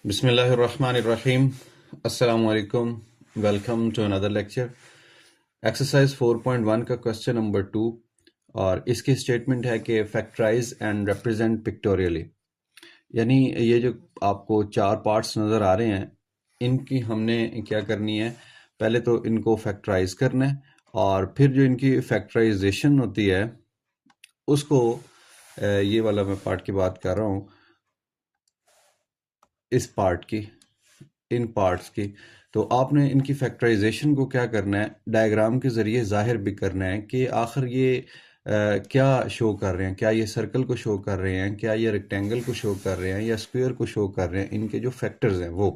बिस्मिल्लाहिर्रहमानिर्रहीम। अस्सलाम वालेकुम। Welcome to another lecture. Exercise 4.1 का क्वेश्चन नंबर 2 और इसकी स्टेटमेंट है कि फैक्टराइज एंड रिप्रेजेंट पिक्टोरियली, यानी ये जो आपको चार पार्ट्स नज़र आ रहे हैं इनकी हमने क्या करनी है, पहले तो इनको फैक्टराइज करना है और फिर जो इनकी फैक्टराइजेशन होती है उसको ये वाला मैं पार्ट की बात कर रहा हूँ, इस पार्ट की, इन पार्ट्स की। तो आपने इनकी फैक्टराइजेशन को क्या करना है, डायग्राम के ज़रिए ज़ाहिर भी करना है कि आखिर ये क्या शो कर रहे हैं, क्या ये सर्कल को शो कर रहे हैं, क्या ये रेक्टेंगल को शो कर रहे हैं या स्क्वायर को शो कर रहे हैं, इनके जो फैक्टर्स हैं वो।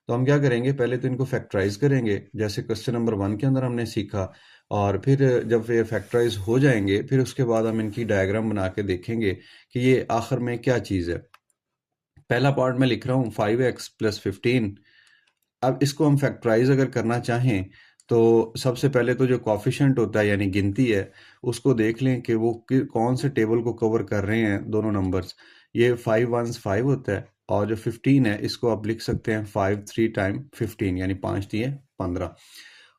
तो हम क्या करेंगे, पहले तो इनको फैक्टराइज करेंगे जैसे क्वेश्चन नंबर 1 के अंदर हमने सीखा, और फिर जब ये फैक्टराइज हो जाएंगे फिर उसके बाद हम इनकी डायग्राम बना के देखेंगे कि ये आखिर में क्या चीज़ है। पहला पार्ट मैं लिख रहा हूँ 5x + 15। अब इसको हम फैक्टराइज अगर करना चाहें तो सबसे पहले तो जो कॉफिशेंट होता है यानी गिनती है उसको देख लें कि वो कौन से टेबल को कवर कर रहे हैं दोनों नंबर्स। ये 5 1s 5 होता है और जो 15 है इसको आप लिख सकते हैं 5 3 टाइम 15 यानी 5 दिए 15।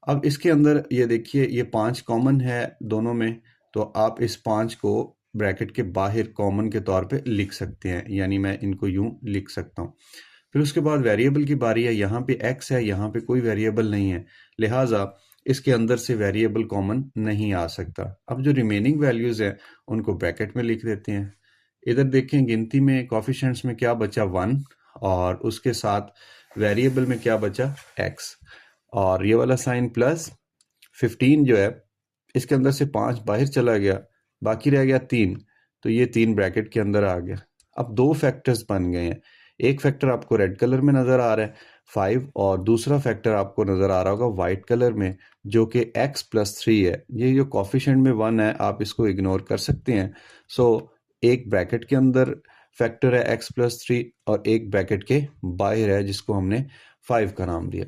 अब इसके अंदर ये देखिए ये 5 कॉमन है दोनों में, तो आप इस 5 को ब्रैकेट के बाहर कॉमन के तौर पे लिख सकते हैं, यानी मैं इनको यूं लिख सकता हूँ। फिर उसके बाद वेरिएबल की बारी है, यहाँ पे x है, यहाँ पे कोई वेरिएबल नहीं है, लिहाजा इसके अंदर से वेरिएबल कॉमन नहीं आ सकता। अब जो रिमेनिंग वैल्यूज हैं उनको ब्रैकेट में लिख देते हैं। इधर देखें गिनती में कॉफिशेंट्स में क्या बचा 1 और उसके साथ वेरिएबल में क्या बचा x, और ये वाला साइन प्लस 15 जो है इसके अंदर से 5 बाहर चला गया, बाकी रह गया 3, तो ये 3 ब्रैकेट के अंदर आ गया। अब दो फैक्टर्स बन गए हैं, एक फैक्टर आपको रेड कलर में नज़र आ रहा है 5 और दूसरा फैक्टर आपको नज़र आ रहा होगा वाइट कलर में जो कि x + 3 है। ये जो कॉफिशेंट में 1 है आप इसको इग्नोर कर सकते हैं। सो एक ब्रैकेट के अंदर फैक्टर है x + 3 और एक ब्रैकेट के बाहर है जिसको हमने 5 का नाम दिया।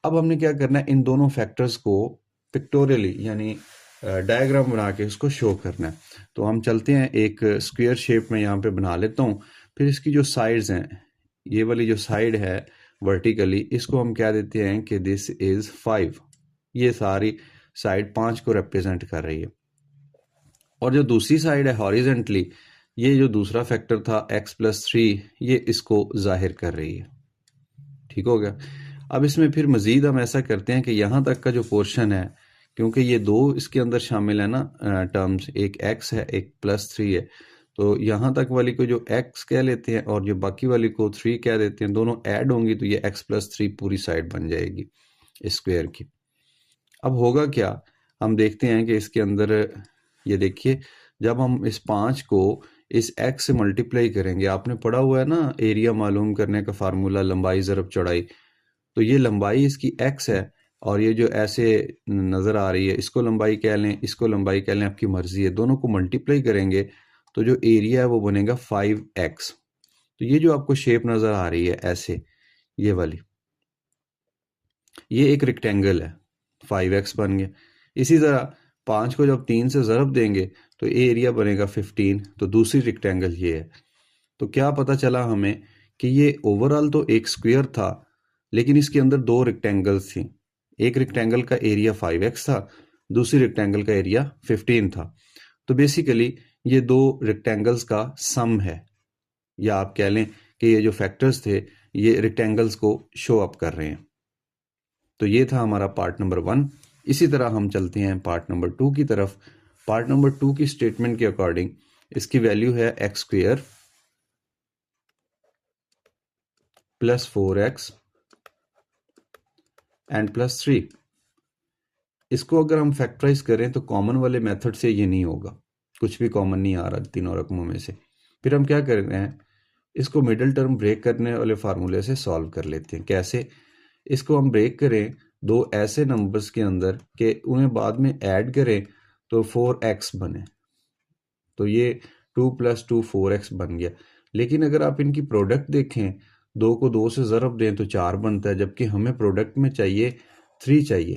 अब हमने क्या करना है, इन दोनों फैक्टर्स को पिक्टोरियली यानी डायग्राम बना के उसको शो करना है। तो हम चलते हैं, एक स्क्वायर शेप में यहाँ पे बना लेता हूँ। फिर इसकी जो साइड्स हैं, ये वाली जो साइड है वर्टिकली, इसको हम क्या देते हैं कि दिस इज 5। ये सारी साइड 5 को रिप्रेजेंट कर रही है। और जो दूसरी साइड है हॉरिजेंटली, ये जो दूसरा फैक्टर था x + 3, ये इसको जाहिर कर रही है। ठीक हो गया। अब इसमें फिर मजीद हम ऐसा करते हैं कि यहाँ तक का जो पोर्शन है, क्योंकि ये दो इसके अंदर शामिल है ना टर्म्स, एक x है एक +3 है, तो यहाँ तक वाली को जो x कह लेते हैं और जो बाकी वाली को 3 कह देते हैं, दोनों ऐड होंगी तो ये x + 3 पूरी साइड बन जाएगी स्क्वायर की। अब होगा क्या, हम देखते हैं कि इसके अंदर ये देखिए, जब हम इस 5 को इस x से मल्टीप्लाई करेंगे, आपने पढ़ा हुआ है ना एरिया मालूम करने का फार्मूला, लंबाई ज़रब चौड़ाई, तो ये लंबाई इसकी x है और ये जो ऐसे नज़र आ रही है इसको लंबाई कह लें, इसको लंबाई कह लें, आपकी मर्जी है। दोनों को मल्टीप्लाई करेंगे तो जो एरिया है वो बनेगा 5x। तो ये जो आपको शेप नज़र आ रही है ऐसे, ये वाली, ये एक रेक्टेंगल है, 5x बन गया। इसी तरह 5 को जब 3 से ज़रब देंगे तो एरिया बनेगा 15, तो दूसरी रेक्टेंगल ये है। तो क्या पता चला हमें कि ये ओवरऑल तो एक स्क्वायर था लेकिन इसके अंदर दो रेक्टेंगल्स थी। एक रेक्टेंगल का एरिया 5x था, दूसरी रेक्टेंगल का एरिया 15 था। तो बेसिकली ये दो रेक्टेंगल्स का सम है, या आप कह लें कि ये जो फैक्टर्स थे ये रेक्टेंगल्स को शो अप कर रहे हैं। तो ये था हमारा पार्ट नंबर 1। इसी तरह हम चलते हैं पार्ट नंबर 2 की तरफ। पार्ट नंबर 2 की स्टेटमेंट के अकॉर्डिंग इसकी वैल्यू है x² + 4x एंड +3। इसको अगर हम फैक्टराइज करें तो कॉमन वाले मेथड से ये नहीं होगा, कुछ भी कॉमन नहीं आ रहा तीनों रकमों में से। फिर हम क्या कर रहे हैं, इसको मिडिल टर्म ब्रेक करने वाले फार्मूले से सॉल्व कर लेते हैं। कैसे, इसको हम ब्रेक करें दो ऐसे नंबर्स के अंदर कि उन्हें बाद में ऐड करें तो 4x बने, तो ये 2 + 2 4x बन गया। लेकिन अगर आप इनकी प्रोडक्ट देखें, 2 को 2 से ज़रब दें तो 4 बनता है, जबकि हमें प्रोडक्ट में चाहिए 3 चाहिए।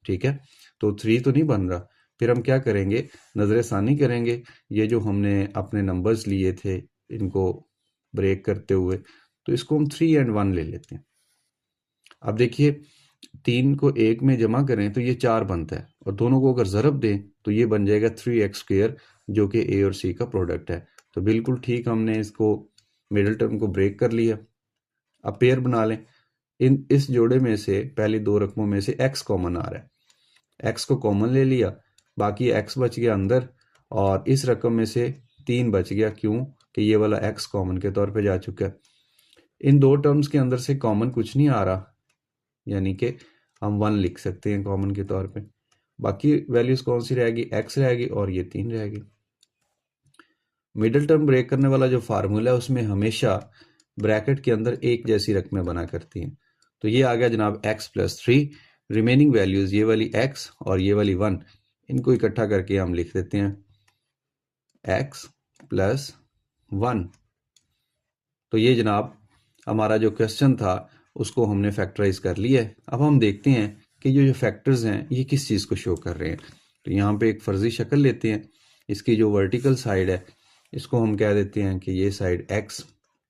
ठीक है, तो 3 तो नहीं बन रहा। फिर हम क्या करेंगे, नज़रसानी करेंगे, ये जो हमने अपने नंबर्स लिए थे इनको ब्रेक करते हुए, तो इसको हम 3 एंड 1 ले लेते हैं। अब देखिए 3 को 1 में जमा करें तो ये 4 बनता है, और दोनों को अगर ज़रब दें तो ये बन जाएगा 3x² जो कि a और c का प्रोडक्ट है। तो बिल्कुल ठीक, हमने इसको मिडिल टर्म को ब्रेक कर लिया। अब पेयर बना लें। इस जोड़े में से पहली दो रकमों में से x कॉमन आ रहा है, x को कॉमन ले लिया, बाकी x बच गया अंदर, और इस रकम में से 3 बच गया, क्यों कि ये वाला x कॉमन के तौर पे जा चुका है। इन दो टर्म्स के अंदर से कॉमन कुछ नहीं आ रहा, यानी कि हम 1 लिख सकते हैं कॉमन के तौर पे। बाकी वैल्यूज कौन सी रहेगी, x रहेगी और ये 3 रहेगी। मिडिल टर्म ब्रेक करने वाला जो फार्मूला है उसमें हमेशा ब्रैकेट के अंदर एक जैसी रकमें बना करती हैं। तो ये आ गया जनाब x + 3, रिमेनिंग वैल्यूज ये वाली x और ये वाली 1, इनको इकट्ठा करके हम लिख देते हैं x + 1। तो ये जनाब हमारा जो क्वेश्चन था उसको हमने फैक्टराइज कर लिया है। अब हम देखते हैं कि ये जो फैक्टर्स हैं ये किस चीज़ को शो कर रहे हैं। तो यहाँ पे एक फर्जी शक्ल लेते हैं। इसकी जो वर्टिकल साइड है इसको हम कह देते हैं कि ये साइड x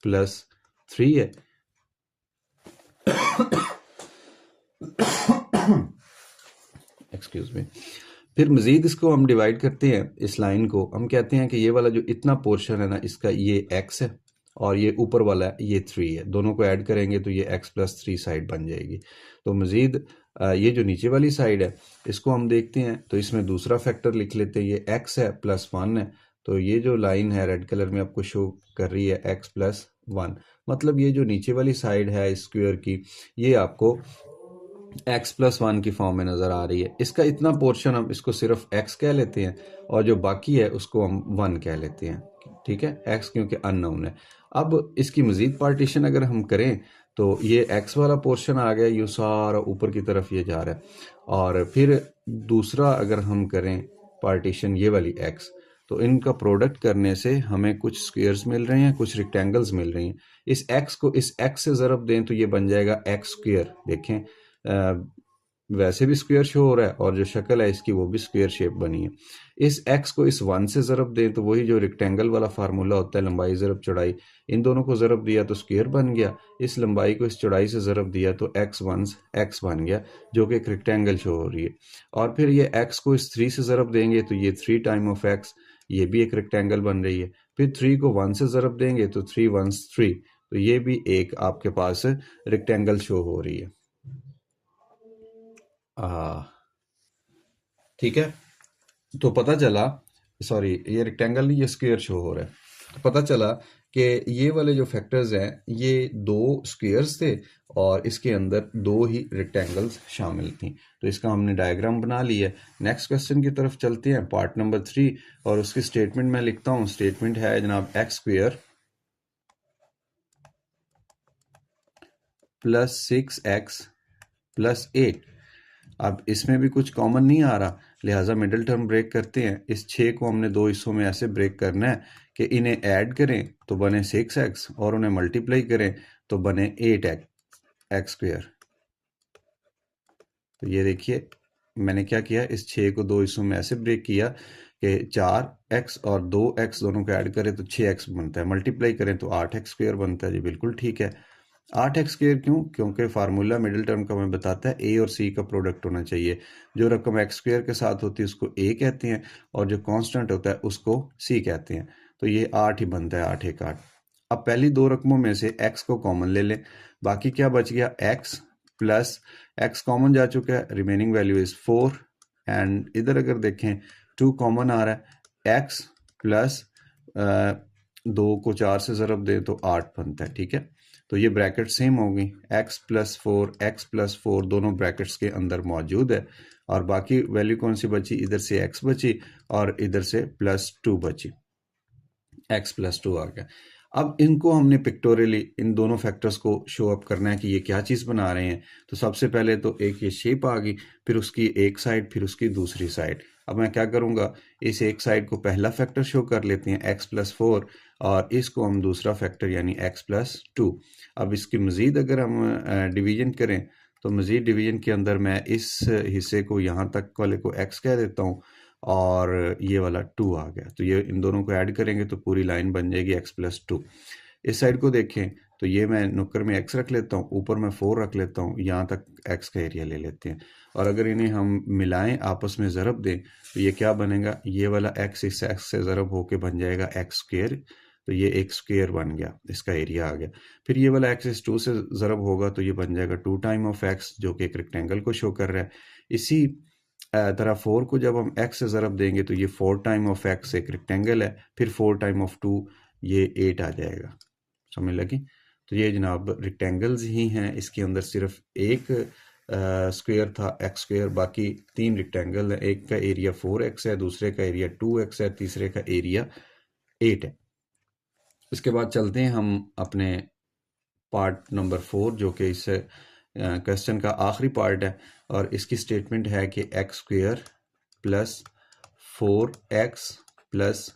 + 3 है। Excuse me. फिर मज़ीद इसको हम डिवाइड करते हैं, इस लाइन को हम कहते हैं कि ये वाला जो इतना पोर्शन है ना इसका ये x है, और ये ऊपर वाला ये 3 है। दोनों को ऐड करेंगे तो ये x + 3 साइड बन जाएगी। तो मज़ीद ये जो नीचे वाली साइड है इसको हम देखते हैं, तो इसमें दूसरा फैक्टर लिख लेते हैं, ये x है + 1 है। तो ये जो लाइन है रेड कलर में आपको शो कर रही है x + 1, मतलब ये जो नीचे वाली साइड है स्क्वायर की ये आपको x + 1 की फॉर्म में नज़र आ रही है। इसका इतना पोर्शन हम इसको सिर्फ x कह लेते हैं, और जो बाकी है उसको हम 1 कह लेते हैं, ठीक है, x क्योंकि अननोन है। अब इसकी मज़ीद पार्टीशन अगर हम करें तो ये x वाला पोर्शन आ गया, ये सारा ऊपर की तरफ ये जा रहा है। और फिर दूसरा अगर हम करें पार्टीशन ये वाली x, तो इनका प्रोडक्ट करने से हमें कुछ स्क्वेयर्स मिल रहे हैं, कुछ रेक्टेंगल्स मिल रही हैं। इस x को इस x से ज़रब दें तो ये बन जाएगा x²। देखें वैसे भी स्क्वायर शो हो रहा है, और जो शक्ल है इसकी वो भी स्क्वायर शेप बनी है। इस x को इस 1 से ज़रब दें तो वही जो रेक्टेंगल वाला फार्मूला होता है, लंबाई ज़रब चौड़ाई, इन दोनों को ज़रब दिया तो स्क्वायर बन गया। इस लंबाई को इस चौड़ाई से ज़रब दिया तो x1 x बन गया, जो कि एक रेक्टेंगल शो हो रही है। और फिर ये x को इस 3 से ज़रब देंगे तो ये 3 टाइम ऑफ x, ये भी एक रेक्टेंगल बन रही है। फिर 3 को 1 से ज़रब देंगे तो 3 1 3, तो ये भी एक आपके पास रेक्टेंगल शो हो रही है। ठीक है, तो पता चला, सॉरी ये रेक्टेंगल नहीं, ये स्क्वायर शो हो रहा है। तो पता चला कि ये वाले जो फैक्टर्स हैं ये 2 स्क्वायर्स थे और इसके अंदर 2 ही रेक्टेंगल्स शामिल थी। तो इसका हमने डायग्राम बना लिया। नेक्स्ट क्वेश्चन की तरफ चलते हैं, पार्ट नंबर 3, और उसकी स्टेटमेंट मैं लिखता हूँ। स्टेटमेंट है जनाब x² + 6x + 8। अब इसमें भी कुछ कॉमन नहीं आ रहा, लिहाजा मिडिल टर्म ब्रेक करते हैं। इस 6 को हमने 2 हिस्सों में ऐसे ब्रेक करना है कि इन्हें ऐड करें तो बने 6x, और उन्हें मल्टीप्लाई करें तो बने 8x²। तो ये देखिए मैंने क्या किया, इस 6 को 2 हिस्सों में ऐसे ब्रेक किया कि 4x और 2x दोनों को ऐड करें तो 6x बनता है, मल्टीप्लाई करें तो 8x² बनता है। जी बिल्कुल ठीक है। 8x² क्यों? क्योंकि फार्मूला मिडिल टर्म का हमें बताता है a और c का प्रोडक्ट होना चाहिए। जो रकम x² के साथ होती है उसको a कहते हैं, और जो कांस्टेंट होता है उसको c कहते हैं। तो ये 8 ही बनता है, 8 1 8। अब पहली दो रकमों में से x को कॉमन ले लें, बाकी क्या बच गया, x प्लस x कॉमन जा चुका है, रिमेनिंग वैल्यू इज 4। एंड इधर अगर देखें 2 कॉमन आ रहा है, x प्लस 2 को 4 से ज़रब दें तो 8 बनता है, ठीक है। तो ये ब्रैकेट सेम होगी, x + 4 दोनों ब्रैकेट्स के अंदर मौजूद है, और बाकी वैल्यू कौन सी बची, इधर से x बची और इधर से +2 बची, x + 2 आ गया। अब इनको हमने पिक्टोरियली इन दोनों फैक्टर्स को शो अप करना है कि ये क्या चीज़ बना रहे हैं। तो सबसे पहले तो एक ये शेप आ गई, फिर उसकी एक साइड, फिर उसकी दूसरी साइड। अब मैं क्या करूँगा, इस एक साइड को पहला फैक्टर शो कर लेते हैं x + 4, और इसको हम दूसरा फैक्टर यानी x + 2। अब इसकी मज़ीद अगर हम डिवीजन करें तो मज़ीद डिवीजन के अंदर मैं इस हिस्से को यहाँ तक वाले को x कह देता हूँ, और ये वाला 2 आ गया। तो ये इन दोनों को ऐड करेंगे तो पूरी लाइन बन जाएगी x + 2। इस साइड को देखें तो ये मैं नुक्कर में x रख लेता हूँ, ऊपर मैं 4 रख लेता हूँ, यहाँ तक x का एरिया ले लेते हैं। और अगर इन्हें हम मिलाएं, आपस में ज़रब दें, तो ये क्या बनेगा, ये वाला x इस x से ज़रब होके बन जाएगा x स्क्वेयर। तो ये एक स्क्वेयर बन गया, इसका एरिया आ गया। फिर ये वाला x इस 2 से ज़रब होगा तो ये बन जाएगा 2 टाइम ऑफ x, जो कि एक रेक्टेंगल को शो कर रहा है। इसी तरह 4 को जब हम x से ज़रब देंगे तो ये 4 टाइम ऑफ x एक रेक्टेंगल है, फिर 4 टाइम ऑफ 2 ये 8 आ जाएगा। समझ लगी? तो ये जनाब रेक्टेंगल्स ही हैं, इसके अंदर सिर्फ एक स्क्वायर था x स्क्वायर, बाकी 3 रेक्टेंगल है। एक का एरिया 4x है, दूसरे का एरिया 2x है, तीसरे का एरिया 8 है। इसके बाद चलते हैं हम अपने पार्ट नंबर 4, जो कि इस क्वेश्चन का आखिरी पार्ट है, और इसकी स्टेटमेंट है कि x square plus 4x plus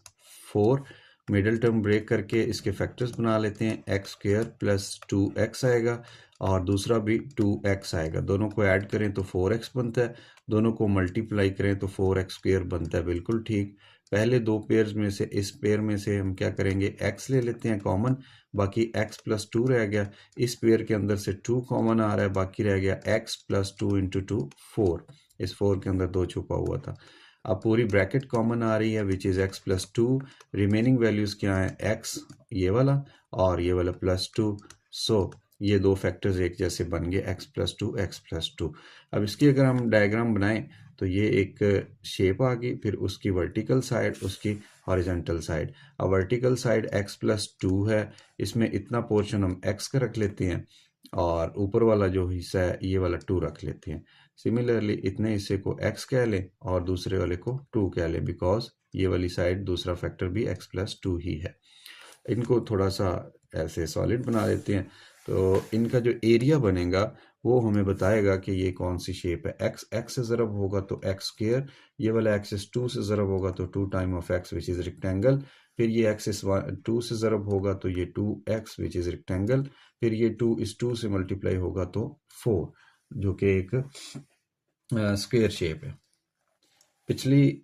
4, middle term break करके इसके फैक्टर्स बना लेते हैं। एक्स स्क्वेयर प्लस 2x आएगा और दूसरा भी 2x आएगा। दोनों को ऐड करें तो 4x बनता है, दोनों को मल्टीप्लाई करें तो 4x स्क्वेयर बनता है। बिल्कुल ठीक। पहले दो पेयर्स में से इस पेयर में से हम क्या करेंगे, x ले लेते हैं कॉमन, बाकी x प्लस 2 रह गया। इस पेयर के अंदर से 2 कॉमन आ रहा है, बाकी रह गया x प्लस 2 इंटू 2 4। इस 4 के अंदर 2 छुपा हुआ था। अब पूरी ब्रैकेट कॉमन आ रही है, which is x plus 2। Remaining values क्या है, x ये वाला और ये वाला प्लस 2। सो ये दो फैक्टर्स एक जैसे बन गए, x प्लस 2 x प्लस 2। अब इसकी अगर हम डायग्राम बनाएं तो ये एक शेप आ गई, फिर उसकी वर्टिकल साइड, उसकी हॉरिजॉन्टल साइड। अब वर्टिकल साइड x प्लस 2 है, इसमें इतना पोर्शन हम x का रख लेते हैं और ऊपर वाला जो हिस्सा है ये वाला 2 रख लेते हैं। सिमिलरली इतने हिस्से को x कह लें और दूसरे वाले को 2 कह लें, बिकॉज ये वाली साइड दूसरा फैक्टर भी x प्लस 2 ही है। इनको थोड़ा सा ऐसे सॉलिड बना देते हैं, तो इनका जो एरिया बनेगा वो हमें बताएगा कि ये कौन सी शेप है। x से ज़रब होगा तो x स्क्वेयर, ये वाला x इस 2 से ज़रब होगा तो 2 time of x which is rectangle, फिर ये x इस 2 से ज़रब होगा तो ये 2x विच इज़ रेक्टेंगल, फिर ये 2 इस 2 से मल्टीप्लाई होगा तो 4, जो कि एक स्क्वेयर शेप है। पिछली